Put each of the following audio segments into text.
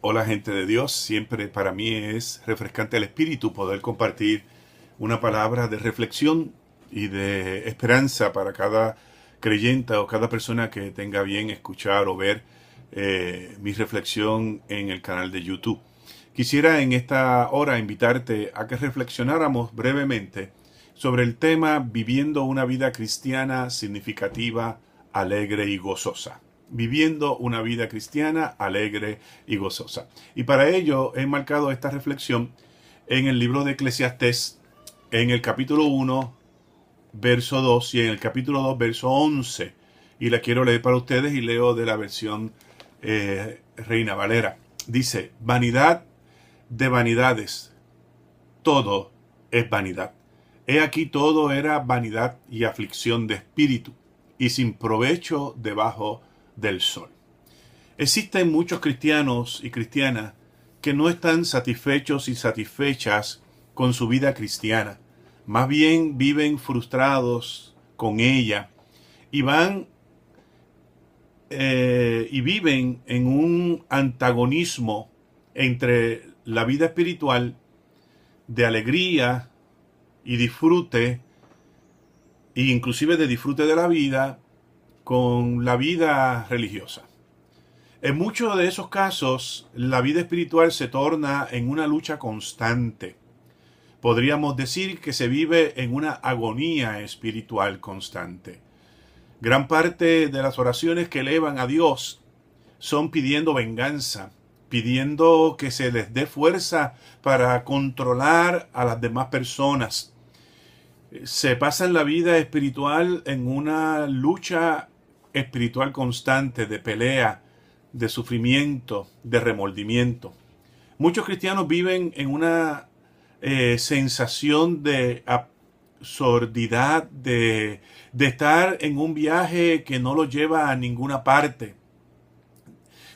Hola gente de Dios, siempre para mí es refrescante el espíritu poder compartir una palabra de reflexión y de esperanza para cada creyente o cada persona que tenga bien escuchar o ver mi reflexión en el canal de YouTube. Quisiera en esta hora invitarte a que reflexionáramos brevemente sobre el tema viviendo una vida cristiana significativa, alegre y gozosa. Viviendo una vida cristiana alegre y gozosa. Y para ello he marcado esta reflexión en el libro de Eclesiastés, en el capítulo 1, verso 2 y en el capítulo 2, verso 11. Y la quiero leer para ustedes y leo de la versión Reina Valera. Dice: vanidad de vanidades, todo es vanidad. He aquí todo era vanidad y aflicción de espíritu, y sin provecho debajo del sol. Existen muchos cristianos y cristianas que no están satisfechos y satisfechas con su vida cristiana. Más bien viven frustrados con ella y viven en un antagonismo entre la vida espiritual de alegría y disfrute, e inclusive de disfrute de la vida, con la vida religiosa. En muchos de esos casos, la vida espiritual se torna en una lucha constante. Podríamos decir que se vive en una agonía espiritual constante. Gran parte de las oraciones que elevan a Dios son pidiendo venganza, pidiendo que se les dé fuerza para controlar a las demás personas. Se pasan la vida espiritual en una lucha espiritual constante de pelea, de sufrimiento, de remordimiento. Muchos cristianos viven en una sensación de absurdidad, de estar en un viaje que no los lleva a ninguna parte,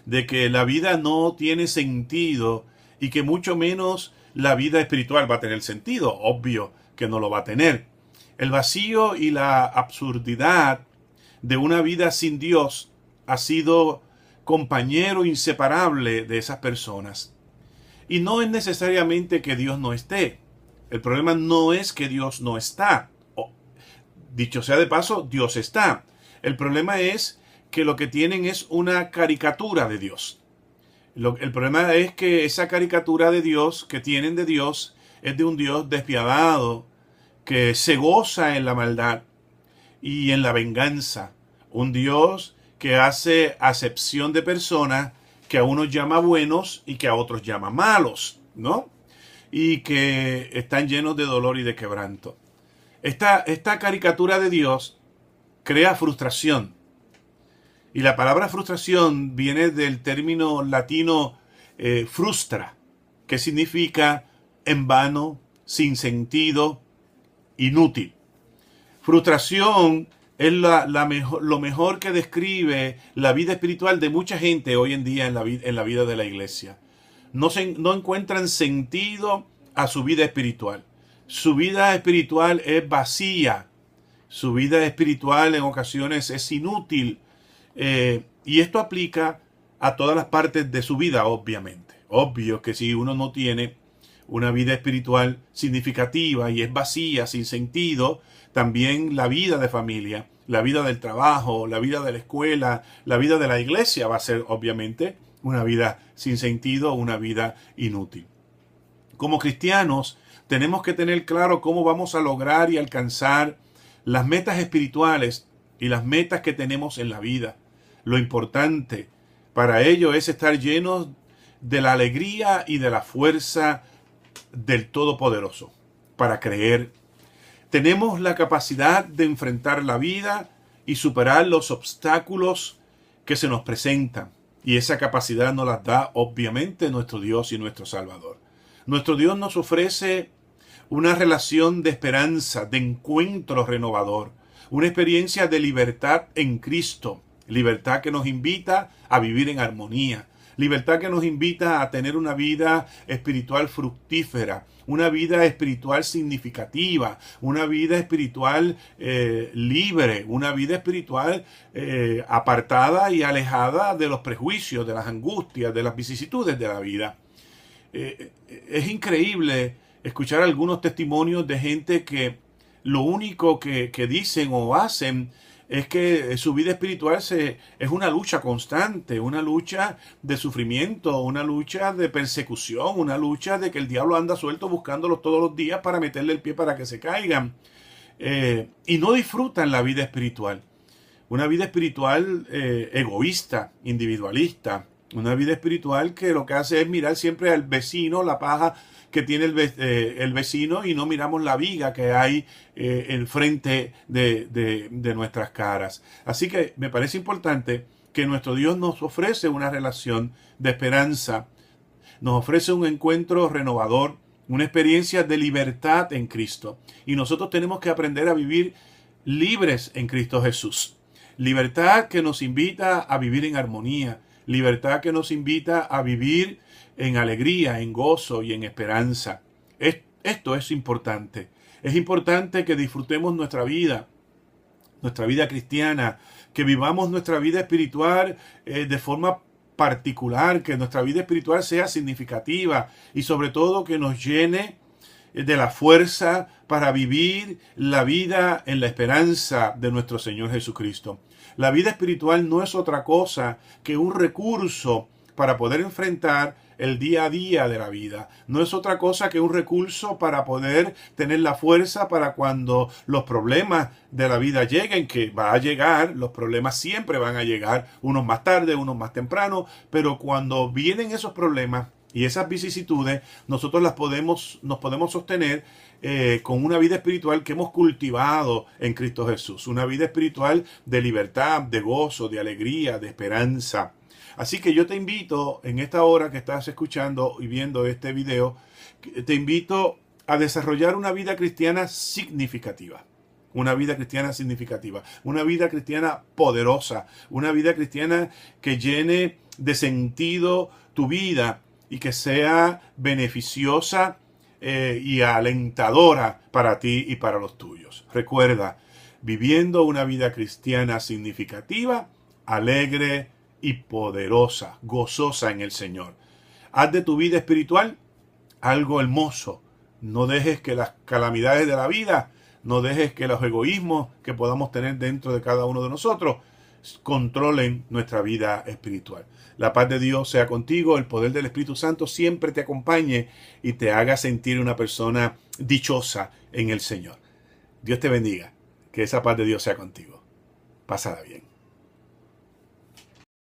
de que la vida no tiene sentido y que mucho menos la vida espiritual va a tener sentido. Obvio que no lo va a tener. El vacío y la absurdidad de una vida sin Dios ha sido compañero inseparable de esas personas. Y no es necesariamente que Dios no esté. El problema no es que Dios no está. Dicho sea de paso, Dios está. El problema es que lo que tienen es una caricatura de Dios. El problema es que esa caricatura de Dios que tienen de Dios es de un Dios despiadado, que se goza en la maldad y en la venganza. Un Dios que hace acepción de personas que a unos llama buenos y que a otros llama malos, ¿no? Y que están llenos de dolor y de quebranto. Esta caricatura de Dios crea frustración. Y la palabra frustración viene del término latino frustra, que significa en vano, sin sentido, inútil. Frustración es lo mejor que describe la vida espiritual de mucha gente hoy en día en la vida de la iglesia. No encuentran sentido a su vida espiritual. Su vida espiritual es vacía. Su vida espiritual en ocasiones es inútil. Y esto aplica a todas las partes de su vida, obviamente. Obvio que si uno no tiene una vida espiritual significativa y es vacía, sin sentido, también la vida de familia, la vida del trabajo, la vida de la escuela, la vida de la iglesia va a ser obviamente una vida sin sentido, una vida inútil. Como cristianos tenemos que tener claro cómo vamos a lograr y alcanzar las metas espirituales y las metas que tenemos en la vida. Lo importante para ello es estar llenos de la alegría y de la fuerza del Todopoderoso para creer. Tenemos la capacidad de enfrentar la vida y superar los obstáculos que se nos presentan. Y esa capacidad nos la da obviamente nuestro Dios y nuestro Salvador. Nuestro Dios nos ofrece una relación de esperanza, de encuentro renovador, una experiencia de libertad en Cristo, libertad que nos invita a vivir en armonía, libertad que nos invita a tener una vida espiritual fructífera, una vida espiritual significativa, una vida espiritual libre, una vida espiritual apartada y alejada de los prejuicios, de las angustias, de las vicisitudes de la vida. Es increíble escuchar algunos testimonios de gente que lo único que dicen o hacen es que su vida espiritual es una lucha constante, una lucha de sufrimiento, una lucha de persecución, una lucha de que el diablo anda suelto buscándolos todos los días para meterle el pie para que se caigan. Y no disfrutan la vida espiritual. Una vida espiritual egoísta, individualista. Una vida espiritual que lo que hace es mirar siempre al vecino, la paja que tiene el vecino, y no miramos la viga que hay enfrente de nuestras caras. Así que me parece importante que nuestro Dios nos ofrece una relación de esperanza, nos ofrece un encuentro renovador, una experiencia de libertad en Cristo. Y nosotros tenemos que aprender a vivir libres en Cristo Jesús. Libertad que nos invita a vivir en armonía, libertad que nos invita a vivir en alegría, en gozo y en esperanza. Esto es importante. Es importante que disfrutemos nuestra vida cristiana, que vivamos nuestra vida espiritual de forma particular, que nuestra vida espiritual sea significativa y sobre todo que nos llene de la fuerza para vivir la vida en la esperanza de nuestro Señor Jesucristo. La vida espiritual no es otra cosa que un recurso para poder enfrentar el día a día de la vida. No es otra cosa que un recurso para poder tener la fuerza para cuando los problemas de la vida lleguen, que va a llegar, los problemas siempre van a llegar, unos más tarde, unos más temprano, pero cuando vienen esos problemas y esas vicisitudes, nosotros nos podemos sostener con una vida espiritual que hemos cultivado en Cristo Jesús. Una vida espiritual de libertad, de gozo, de alegría, de esperanza. Así que yo te invito, en esta hora que estás escuchando y viendo este video, te invito a desarrollar una vida cristiana significativa. Una vida cristiana significativa, una vida cristiana poderosa, una vida cristiana que llene de sentido tu vida y que sea beneficiosa y alentadora para ti y para los tuyos. Recuerda, viviendo una vida cristiana significativa, alegre y poderosa, gozosa en el Señor. Haz de tu vida espiritual algo hermoso. No dejes que las calamidades de la vida, no dejes que los egoísmos que podamos tener dentro de cada uno de nosotros controlen nuestra vida espiritual. La paz de Dios sea contigo, el poder del Espíritu Santo siempre te acompañe y te haga sentir una persona dichosa en el Señor. Dios te bendiga, que esa paz de Dios sea contigo. Pásala bien.